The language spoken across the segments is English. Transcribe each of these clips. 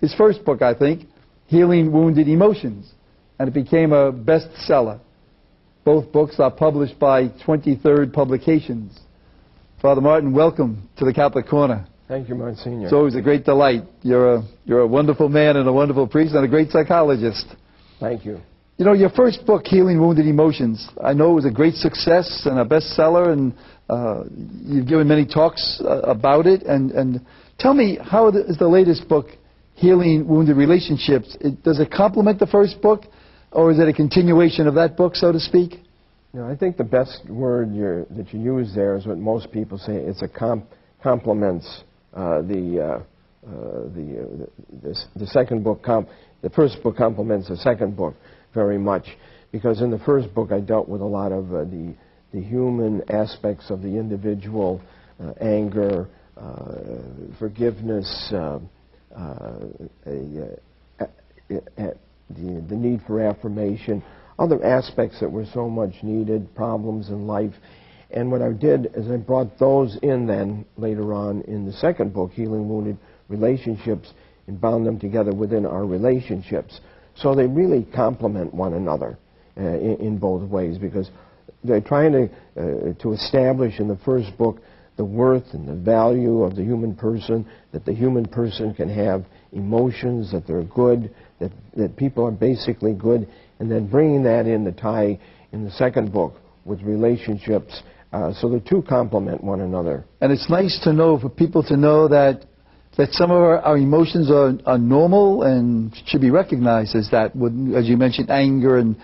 his first book, I think, Healing Wounded Emotions, and it became a bestseller. Both books are published by 23rd Publications. Father Martin, welcome to the Catholic Corner. Thank you, Monsignor. It's always a great delight. You're a wonderful man and a wonderful priest and a great psychologist. Thank you. You know, your first book, Healing Wounded Emotions, I know it was a great success and a bestseller, and you've given many talks about it. And tell me, how is the latest book, Healing Wounded Relationships? Does it complement the first book, or is it a continuation of that book, so to speak? No, I think the best word that you use there is what most people say. It's a complements the second book. The first book complements the second book very much, because in the first book I dealt with a lot of the human aspects of the individual, anger, forgiveness, the need for affirmation, other aspects that were so much needed, problems in life. And what I did is I brought those in then later on in the second book, Healing Wounded Relationships, and bound them together within our relationships. So they really complement one another in both ways, because they're trying to establish in the first book the worth and the value of the human person, that the human person can have emotions, that they're good, that people are basically good, and then bringing that in the tie in the second book with relationships, so the two complement one another. And it's nice to know, for people to know that some of our emotions are normal and should be recognized as that, as you mentioned, anger and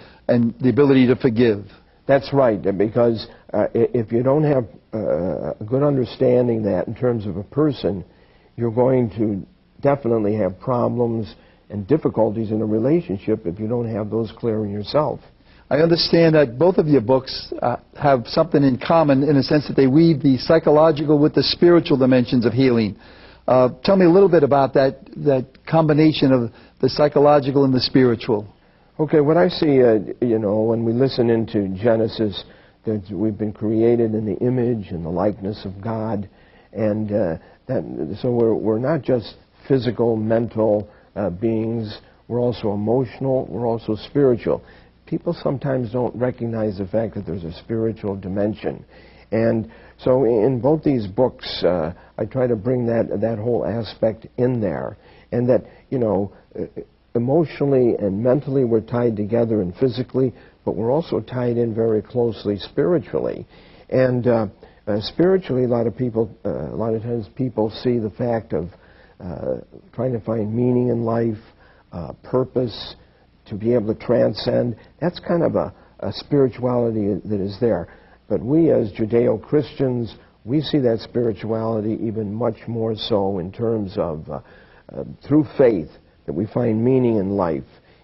the ability to forgive. That's right, because if you don't have a good understanding that in terms of a person, you're going to definitely have problems and difficulties in a relationship if you don't have those clear in yourself. I understand that both of your books have something in common in a sense that they weave the psychological with the spiritual dimensions of healing. Tell me a little bit about that combination of the psychological and the spiritual. Okay, what I see, when we listen into Genesis, that we've been created in the image and the likeness of God, and so we're not just physical, mental beings, we're also emotional, we're also spiritual. People sometimes don't recognize the fact that there's a spiritual dimension. And so in both these books, I try to bring that whole aspect in there. And that, emotionally and mentally we're tied together, and physically, but we're also tied in very closely spiritually. And spiritually, a lot of times people see the fact of trying to find meaning in life, purpose, to be able to transcend. That's kind of a spirituality that is there. But we as Judeo-Christians, we see that spirituality even much more so in terms of through faith, that we find meaning in life,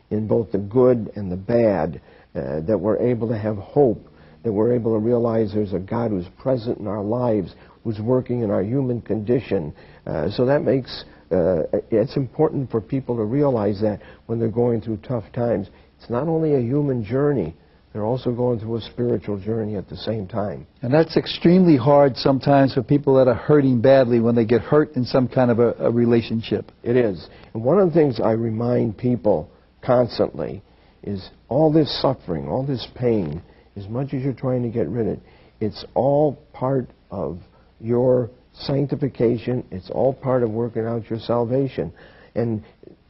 in both the good and the bad, that we're able to have hope, that we're able to realize there's a God who's present in our lives, who's working in our human condition. So that makes it's important for people to realize that when they're going through tough times. It's not only a human journey, they're also going through a spiritual journey at the same time. And that's extremely hard sometimes for people that are hurting badly when they get hurt in some kind of a relationship. It is. And one of the things I remind people constantly is all this suffering, all this pain, as much as you're trying to get rid of it, it's all part of your sanctification. It's all part of working out your salvation. And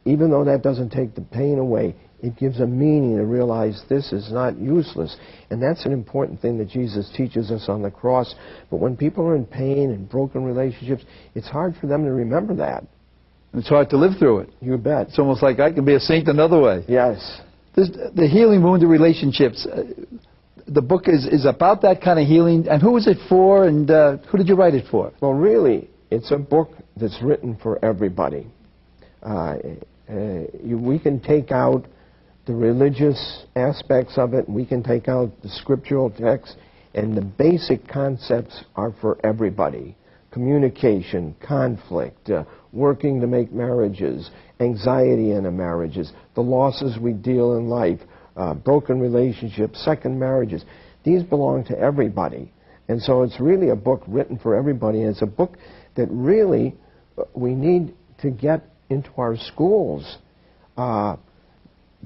even though that doesn't take the pain away, it gives a meaning to realize this is not useless. And that's an important thing that Jesus teaches us on the cross. But when people are in pain and broken relationships, it's hard for them to remember that. It's hard to live through it. You bet. It's almost like I can be a saint another way. Yes. The Healing Wounded Relationships, the book is about that kind of healing. And who is it for, and who did you write it for? Well, really, it's a book that's written for everybody. We can take out the religious aspects of it, we can take out the scriptural text, and the basic concepts are for everybody. Communication, conflict, working to make marriages, anxiety in marriages, the losses we deal in life, broken relationships, second marriages. These belong to everybody. And so it's really a book written for everybody, and it's a book that really we need to get into our schools.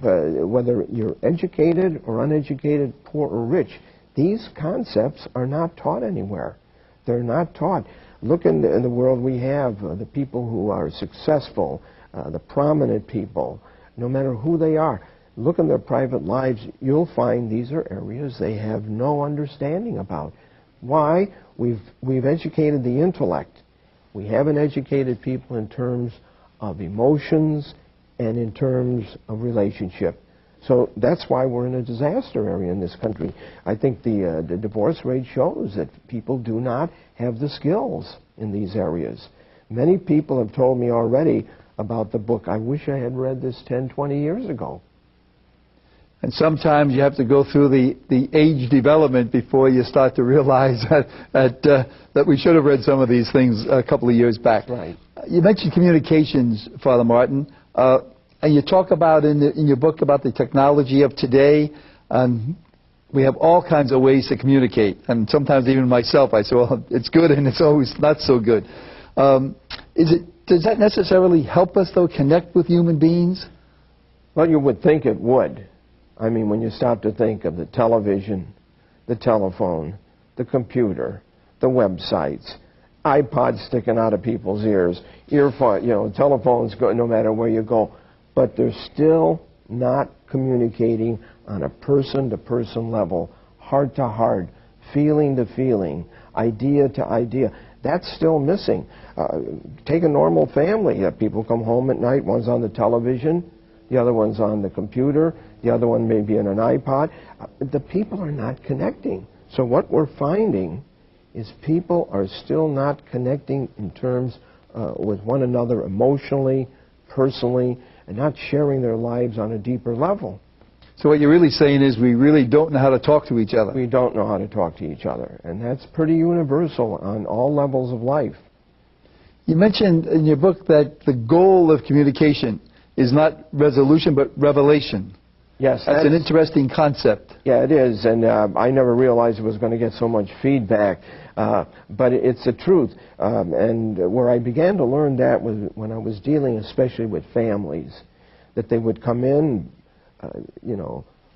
Whether you're educated or uneducated, poor or rich, these concepts are not taught anywhere. They're not taught. Look in the world we have, the people who are successful, the prominent people, no matter who they are. Look in their private lives, you'll find these are areas they have no understanding about. Why? We've educated the intellect. We haven't educated people in terms of emotions and in terms of relationship. So that's why we're in a disaster area in this country. I think the divorce rate shows that people do not have the skills in these areas. Many people have told me already about the book, I wish I had read this 10, 20 years ago. And sometimes you have to go through the age development before you start to realize that we should have read some of these things a couple of years back. Right. You mentioned communications, Father Martin, and you talk about in your book about the technology of today. We have all kinds of ways to communicate, and sometimes even myself, I say, well, it's good and it's always not so good. Does that necessarily help us, though, connect with human beings? Well, you would think it would. I mean, when you stop to think of the television, the telephone, the computer, the websites, iPods sticking out of people's ears, earphones, telephones go no matter where you go, but they're still not communicating on a person-to-person level, heart-to-heart, feeling-to-feeling, idea-to-idea. That's still missing. Take a normal family. People come home at night, one's on the television, the other one's on the computer, the other one may be on an iPod. The people are not connecting. So what we're finding is people are still not connecting in terms with one another emotionally, personally, and not sharing their lives on a deeper level. So what you're really saying is we really don't know how to talk to each other. We don't know how to talk to each other, and that's pretty universal on all levels of life. You mentioned in your book that the goal of communication is not resolution but revelation. Yes. That's an interesting concept. Yeah, it is, and I never realized it was going to get so much feedback, but it's the truth. And where I began to learn that was when I was dealing especially with families, that they would come in,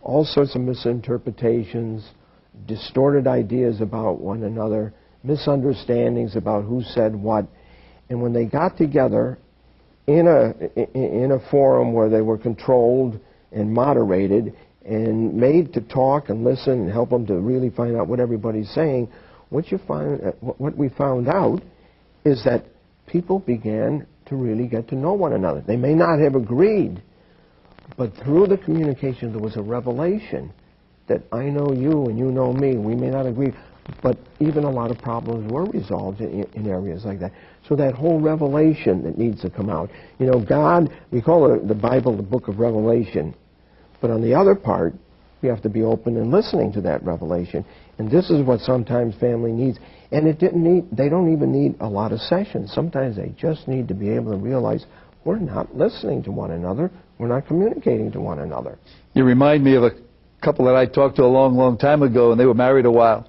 all sorts of misinterpretations, distorted ideas about one another, misunderstandings about who said what, and when they got together in a forum where they were controlled and moderated and made to talk and listen and help them to really find out what everybody's saying, what we found out is that people began to really get to know one another. They may not have agreed, but through the communication there was a revelation that I know you and you know me. We may not agree, but even a lot of problems were resolved in areas like that. So that whole revelation that needs to come out. God, we call the Bible the book of Revelation, but on the other part, we have to be open and listening to that revelation. And this is what sometimes family needs. And they don't even need a lot of sessions. Sometimes they just need to be able to realize we're not listening to one another. We're not communicating to one another. You remind me of a couple that I talked to a long, long time ago, and they were married a while.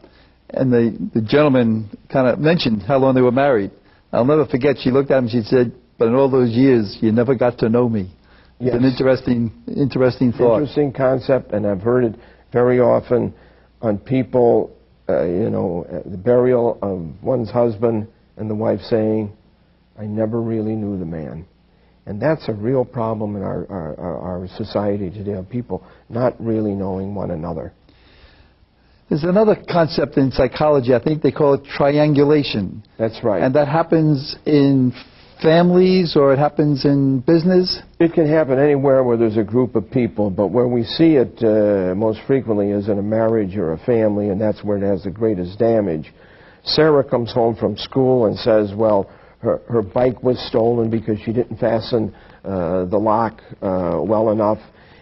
And the gentleman kind of mentioned how long they were married. I'll never forget, she looked at him and she said, but in all those years, you never got to know me. Yes. It's an interesting thought. Interesting concept, and I've heard it very often on people, the burial of one's husband and the wife saying, I never really knew the man. And that's a real problem in our society today, of people not really knowing one another. There's another concept in psychology, I think they call it triangulation. That's right. And that happens in families or it happens in business? It can happen anywhere where there's a group of people, but where we see it most frequently is in a marriage or a family, and that's where it has the greatest damage. Sarah comes home from school and says, well, her bike was stolen because she didn't fasten the lock well enough,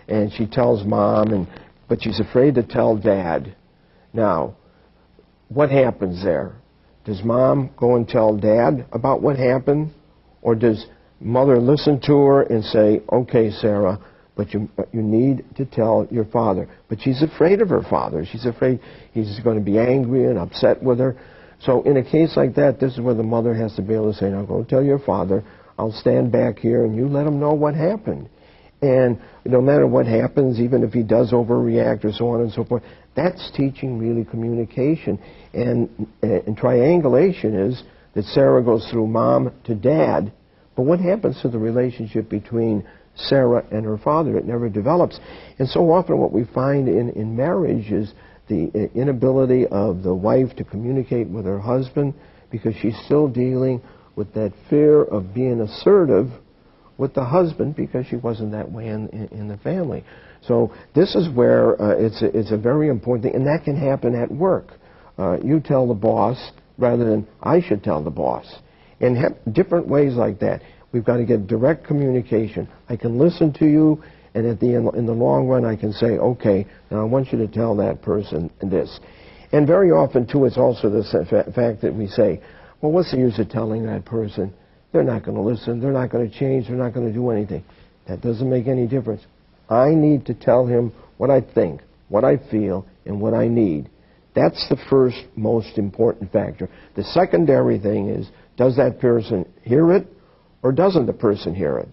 and she tells Mom, but she's afraid to tell Dad. Now, what happens there? Does Mom go and tell Dad about what happened? Or does Mother listen to her and say, okay, Sarah, but you need to tell your father? But she's afraid of her father. She's afraid he's going to be angry and upset with her. So in a case like that, this is where the mother has to be able to say, now go tell your father, I'll stand back here and you let him know what happened. And no matter what happens, even if he does overreact or so on and so forth, that's teaching really communication. And triangulation is that Sarah goes through mom to dad, but what happens to the relationship between Sarah and her father? It never develops. And so often what we find in marriage is the inability of the wife to communicate with her husband because she's still dealing with that fear of being assertive with the husband because she wasn't that way in the family. So this is where it's a very important thing, and that can happen at work. You tell the boss rather than I should tell the boss. And different ways like that. We've got to get direct communication. I can listen to you, and at the end, in the long run, I can say, okay, now I want you to tell that person this. And very often, too, it's also the fact that we say, well, what's the use of telling that person? They're not going to listen. They're not going to change. They're not going to do anything. That doesn't make any difference. I need to tell him what I think, what I feel, and what I need. That's the first most important factor. The secondary thing is, does that person hear it or doesn't the person hear it?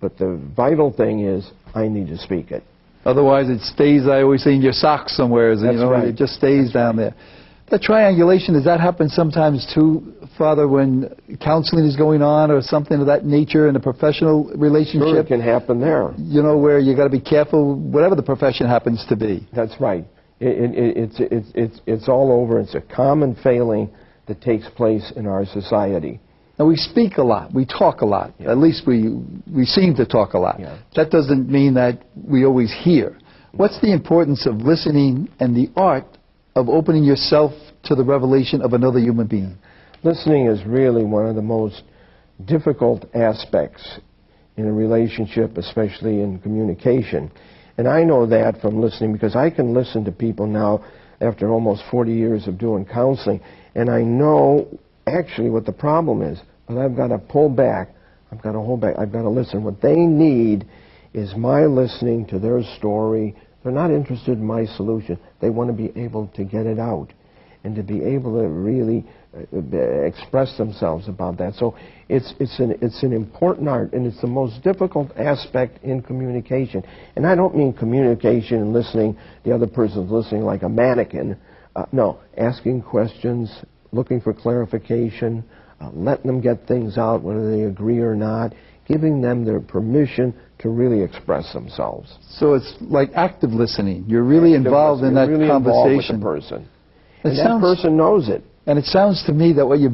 But the vital thing is, I need to speak it. Otherwise, it stays, I always say, in your socks somewhere. That's right. It just stays down there. The triangulation, does that happen sometimes too, Father, when counseling is going on or something of that nature in a professional relationship? Sure, it can happen there. You know, where you got to be careful, whatever the profession happens to be. That's right. It's all over. It's a common failing that takes place in our society. Now, we speak a lot. We talk a lot. Yeah. At least we seem to talk a lot. Yeah. That doesn't mean that we always hear. What's the importance of listening and the art of opening yourself to the revelation of another human being? Listening is really one of the most difficult aspects in a relationship, especially in communication. And I know that from listening because I can listen to people now after almost 40 years of doing counseling, and I know actually what the problem is, but I've got to pull back. I've got to hold back. I've got to listen. What they need is my listening to their story. They're not interested in my solution. They want to be able to get it out and to be able to really express themselves about that. So it's an important art, and it's the most difficult aspect in communication. And I don't mean communication and listening, the other person's listening like a mannequin. No, asking questions, looking for clarification, letting them get things out, whether they agree or not, giving them their permission to really express themselves. So it's like active listening. You're really involved in that really conversation. Involved with the person. And that person knows it. And it sounds to me that what you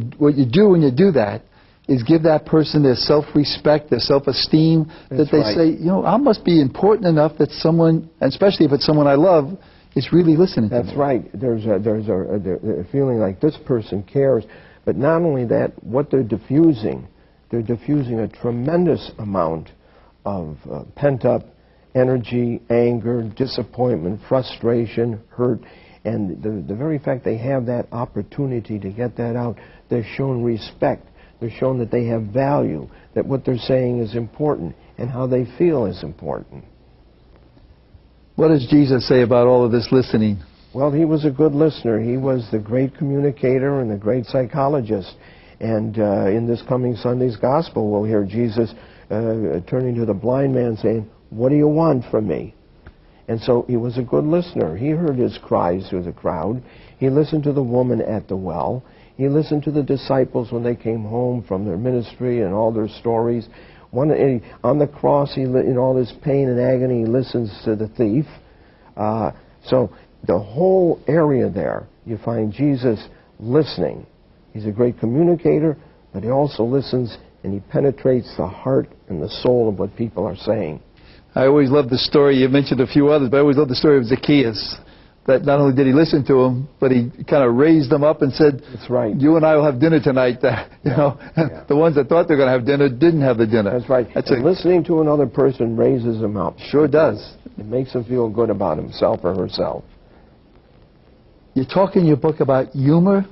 do when you do that is give that person their self-respect, their self-esteem, that they say, you know, I must be important enough that someone, especially if it's someone I love, is really listening to me. That's right. There's a feeling like this person cares. But not only that, what they're diffusing a tremendous amount of pent-up energy, anger, disappointment, frustration, hurt. And the very fact they have that opportunity to get that out, they're shown respect. They're shown that they have value, that what they're saying is important, and how they feel is important. What does Jesus say about all of this listening? Well, he was a good listener. He was the great communicator and the great psychologist. And in this coming Sunday's Gospel, we'll hear Jesus turning to the blind man saying, "What do you want from me?" And so he was a good listener. He heard his cries through the crowd. He listened to the woman at the well. He listened to the disciples when they came home from their ministry and all their stories. On the cross, in all his pain and agony, he listens to the thief. So the whole area there, you find Jesus listening. He's a great communicator, but he also listens, and he penetrates the heart and the soul of what people are saying. I always love the story. You mentioned a few others, but I always love the story of Zacchaeus. That not only did he listen to him, but he kind of raised them up and said, "That's right. You and I will have dinner tonight." The ones that thought they were going to have dinner didn't have the dinner. That's right. Listening to another person raises them up. Sure does. It makes them feel good about himself or herself. You talk in your book about humor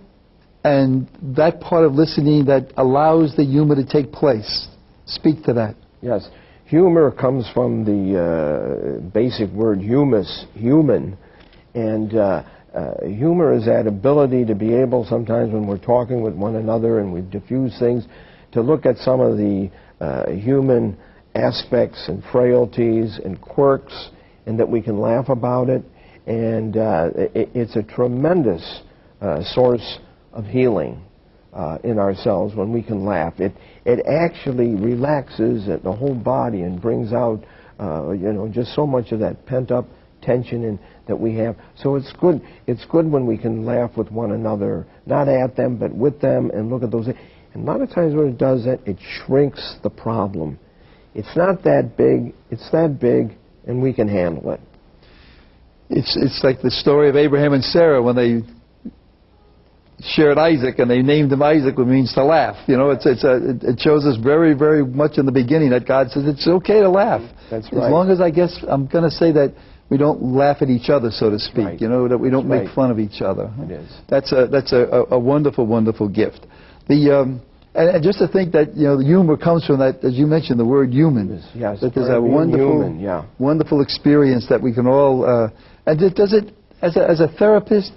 and that part of listening that allows the humor to take place. Speak to that. Yes. Humor comes from the basic word humus, human. And humor is that ability to be able, sometimes when we're talking with one another and we diffuse things, to look at some of the human aspects and frailties and quirks, and that we can laugh about it. And it's a tremendous source of healing in ourselves when we can laugh. It actually relaxes the whole body and brings out, just so much of that pent-up tension that we have. So it's good. It's good when we can laugh with one another, not at them, but with them, and look at those. And a lot of times when it does that, it shrinks the problem. It's not that big. It's that big, and we can handle it. It's like the story of Abraham and Sarah when they shared Isaac, and they named him Isaac, which means to laugh. It shows us very, very much in the beginning that God says it's okay to laugh. That's right. As long as, I guess, I'm going to say that we don't laugh at each other, so to speak. Right. That we don't That's make right. fun of each other. It is. That's a wonderful, wonderful gift. And just to think that the humor comes from that, as you mentioned, the word human. Yes. That there's a wonderful, human, yeah. wonderful experience that we can all. And does it, as a therapist,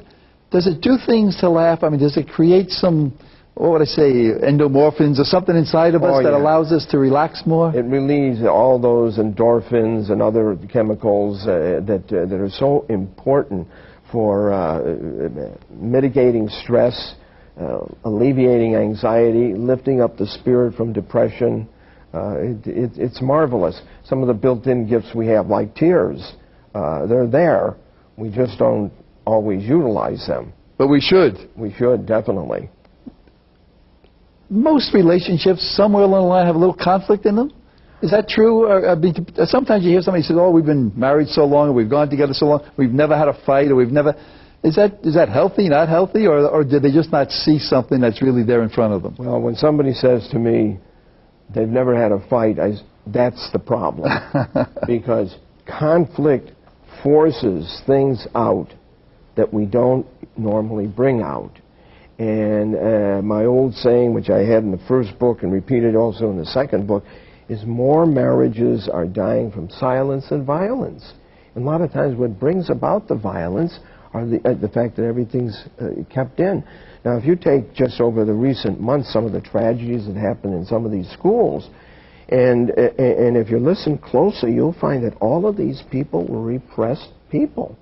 does it do things to laugh? I mean, does it create some, what would I say, endomorphins or something inside of us that allows us to relax more? It relieves all those endorphins and other chemicals that are so important for mitigating stress, alleviating anxiety, lifting up the spirit from depression. It's marvelous. Some of the built-in gifts we have, like tears, they're there. We just don't always utilize them. But we should. We should, definitely. Most relationships, somewhere along the line, have a little conflict in them. Is that true? Sometimes you hear somebody say, "Oh, we've been married so long, or we've gone together so long, we've never had a fight, or we've never." Is that healthy, not healthy, or did they just not see something that's really there in front of them? Well, when somebody says to me they've never had a fight, that's the problem. Because conflict forces things out that we don't normally bring out. And my old saying, which I had in the first book and repeated also in the second book, is more marriages are dying from silence than violence. And a lot of times what brings about the violence are the fact that everything's kept in. Now, if you take just over the recent months some of the tragedies that happened in some of these schools, and if you listen closely, you'll find that all of these people were repressed people,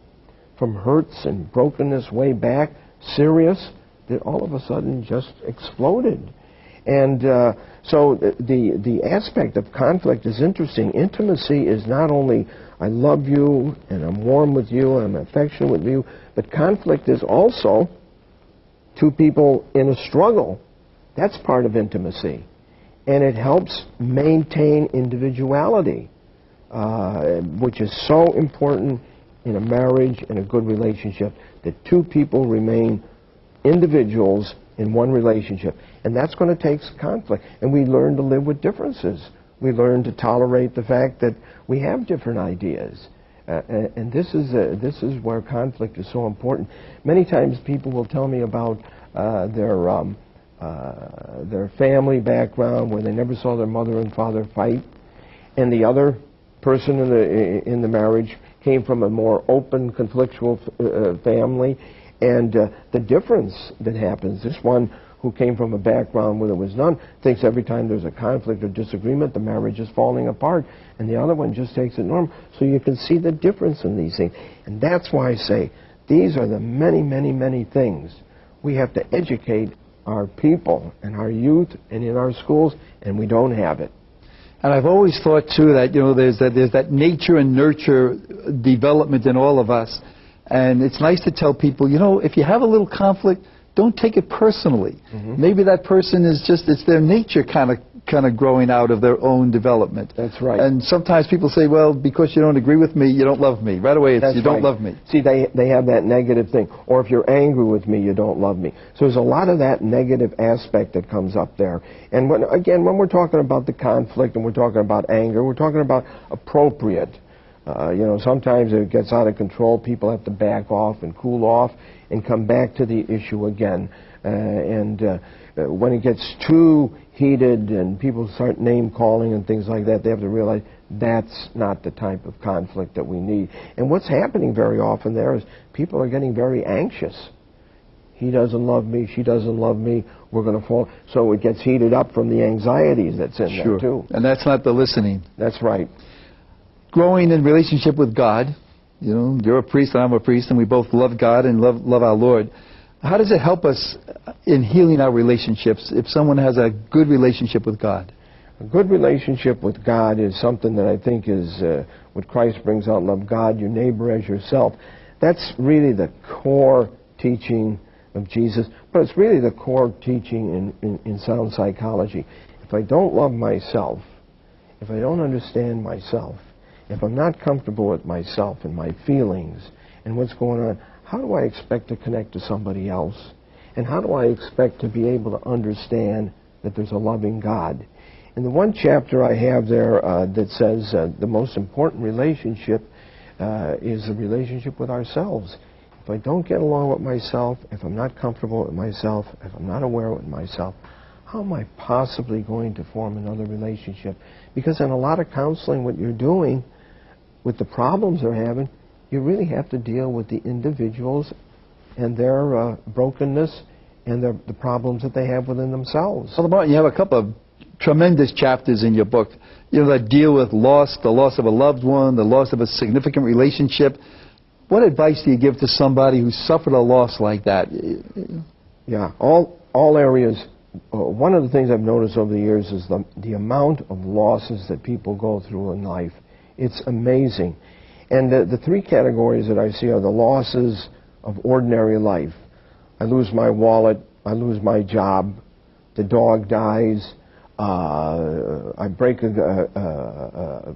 from hurts and brokenness way back, serious, that all of a sudden just exploded. And so the aspect of conflict is interesting. Intimacy is not only I love you and I'm warm with you and I'm affectionate with you, but conflict is also two people in a struggle. That's part of intimacy. And it helps maintain individuality, which is so important in a marriage and a good relationship, that two people remain individuals in one relationship. And that's going to take conflict. And we learn to live with differences. We learn to tolerate the fact that we have different ideas. And this is where conflict is so important. Many times people will tell me about their family background, where they never saw their mother and father fight, and the other person in the marriage came from a more open, conflictual family, and the difference that happens, this one who came from a background where there was none thinks every time there's a conflict or disagreement, the marriage is falling apart, and the other one just takes it normal. So you can see the difference in these things. And that's why I say these are the many, many, many things we have to educate our people and our youth and in our schools, and we don't have it. And I've always thought, too, that there's that nature and nurture development in all of us. And it's nice to tell people, if you have a little conflict, don't take it personally. Mm-hmm. Maybe that person is it's their nature kind of growing out of their own development. That's right. And sometimes people say, well, because you don't agree with me, you don't love me. Right away, it's you don't love me. See, they have that negative thing. Or if you're angry with me, you don't love me. So there's a lot of that negative aspect that comes up there. And when we're talking about the conflict and we're talking about anger, we're talking about appropriate. Sometimes it gets out of control. People have to back off and cool off and come back to the issue again. When it gets too heated and people start name-calling and things like that, they have to realize that's not the type of conflict that we need. And what's happening very often there is people are getting very anxious. He doesn't love me, she doesn't love me, we're going to fall. So it gets heated up from the anxieties that's in there, too. And that's not the listening. That's right. Growing in relationship with God. You know, you're a priest and I'm a priest, and we both love God and love our Lord. How does it help us in healing our relationships if someone has a good relationship with God? A good relationship with God is something that I think is what Christ brings out, love God, your neighbor as yourself. That's really the core teaching of Jesus, but it's really the core teaching in sound psychology. If I don't love myself, if I don't understand myself, if I'm not comfortable with myself and my feelings and what's going on, how do I expect to connect to somebody else? And how do I expect to be able to understand that there's a loving God? In the one chapter I have there that says the most important relationship is the relationship with ourselves. If I don't get along with myself, if I'm not comfortable with myself, if I'm not aware with myself, how am I possibly going to form another relationship? Because in a lot of counseling, what you're doing with the problems they're having, you really have to deal with the individuals and their brokenness and the problems that they have within themselves. Well, Martin, you have a couple of tremendous chapters in your book, you know, that deal with loss, the loss of a loved one, the loss of a significant relationship. What advice do you give to somebody who suffered a loss like that? Yeah, all areas. One of the things I've noticed over the years is the amount of losses that people go through in life. It's amazing. And the three categories that I see are the losses of ordinary life. I lose my wallet, I lose my job, the dog dies, I break a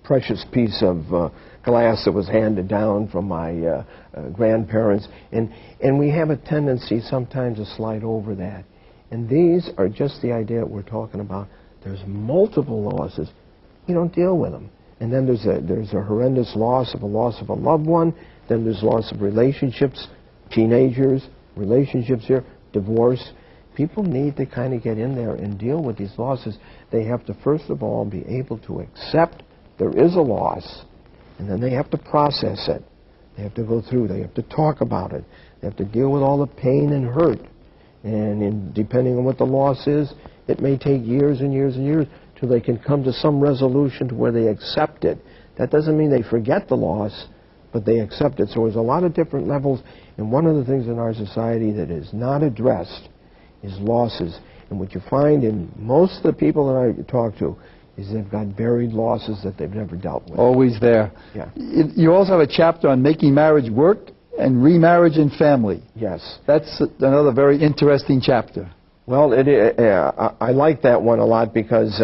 precious piece of glass that was handed down from my grandparents, and we have a tendency sometimes to slide over that. And these are just the idea that we're talking about. There's multiple losses. You don't deal with them. And then there's a horrendous loss of a loved one. Then there's loss of relationships, teenagers, relationships here, divorce. People need to kind of get in there and deal with these losses. They have to, first of all, be able to accept there is a loss, and then they have to process it. They have to go through. They have to talk about it. They have to deal with all the pain and hurt. And depending on what the loss is, it may take years and years and years till they can come to some resolution to where they accept it. That doesn't mean they forget the loss, but they accept it. So there's a lot of different levels, and one of the things in our society that is not addressed is losses. And what you find in most of the people that I talk to is they've got buried losses that they've never dealt with. Always there. Yeah. You also have a chapter on making marriage work and remarriage and family. Yes. That's another very interesting chapter. Well, I like that one a lot because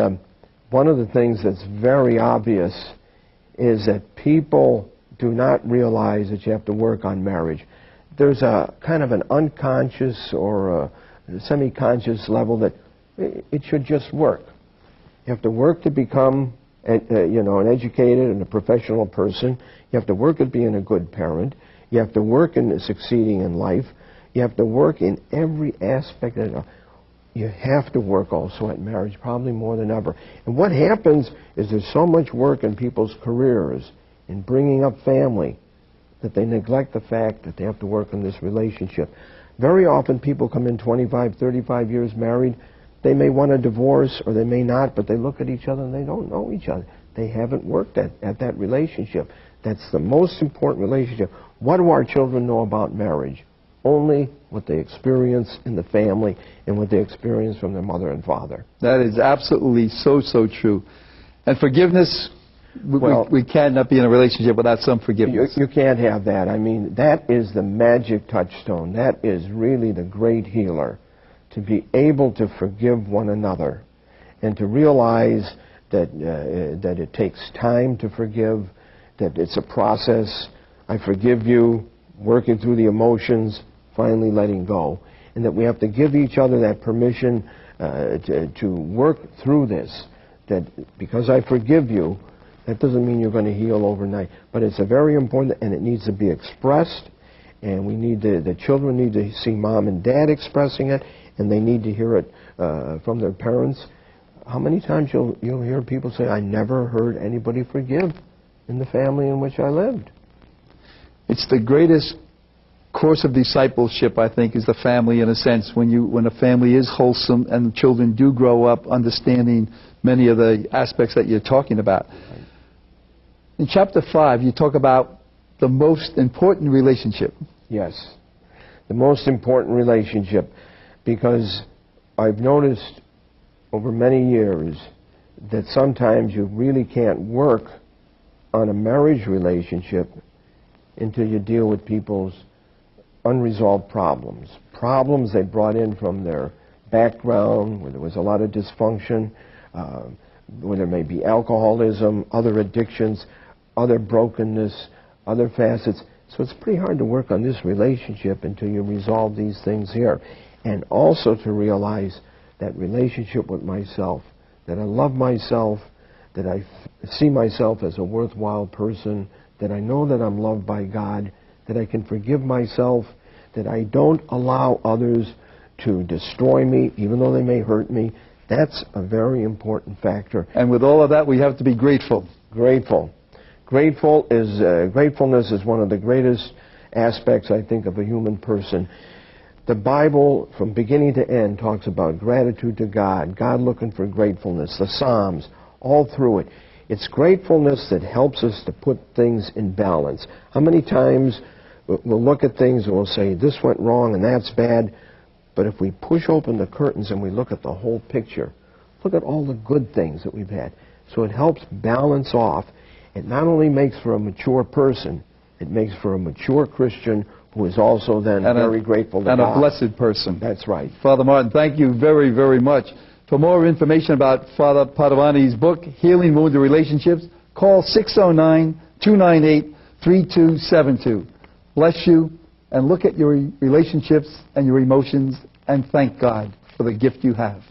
one of the things that's very obvious is that people do not realize that you have to work on marriage. There's a kind of an unconscious or a semi-conscious level that it should just work. You have to work to become an educated and a professional person. You have to work at being a good parent. You have to work in succeeding in life. You have to work in every aspect of it. You have to work also at marriage, probably more than ever. And what happens is there's so much work in people's careers, in bringing up family, that they neglect the fact that they have to work on this relationship. Very often people come in 25, 35 years married. They may want a divorce or they may not, but they look at each other and they don't know each other. They haven't worked at that relationship. That's the most important relationship. What do our children know about marriage? Only what they experience in the family and what they experience from their mother and father. That is absolutely so true. And forgiveness, we cannot be in a relationship without some forgiveness. You can't have that. I mean, that is the magic touchstone. That is really the great healer, to be able to forgive one another and to realize that it takes time to forgive, that it's a process. I forgive you, working through the emotions, finally letting go, and that we have to give each other that permission to work through this, that because I forgive you, that doesn't mean you're going to heal overnight, but it's a very important, and it needs to be expressed, and we need the children need to see mom and dad expressing it, and they need to hear it from their parents. How many times you'll hear people say, I never heard anybody forgive in the family in which I lived? It's the greatest course of discipleship, I think, is the family in a sense. When a family is wholesome and the children do grow up understanding many of the aspects that you're talking about. In chapter 5, you talk about the most important relationship. Yes, the most important relationship, because I've noticed over many years that sometimes you really can't work on a marriage relationship until you deal with people's unresolved problems. Problems they brought in from their background, where there was a lot of dysfunction, where there may be alcoholism, other addictions, other brokenness, other facets. So it's pretty hard to work on this relationship until you resolve these things here. And also to realize that relationship with myself, that I love myself, that I see myself as a worthwhile person, that I know that I'm loved by God, that I can forgive myself, that I don't allow others to destroy me, even though they may hurt me. That's a very important factor. And with all of that, we have to be grateful. Grateful. Gratefulness is one of the greatest aspects, I think, of a human person. The Bible, from beginning to end, talks about gratitude to God, God looking for gratefulness, the Psalms, all through it. It's gratefulness that helps us to put things in balance. How many times we'll look at things and we'll say, this went wrong and that's bad, but if we push open the curtains and we look at the whole picture, look at all the good things that we've had. So it helps balance off. It not only makes for a mature person, it makes for a mature Christian who is also then very grateful to God. And a blessed person. That's right. Father Martin, thank you very, very much. For more information about Father Padovani's book, Healing Wounded Relationships, call 609-298-3272. Bless you, and look at your relationships and your emotions, and thank God for the gift you have.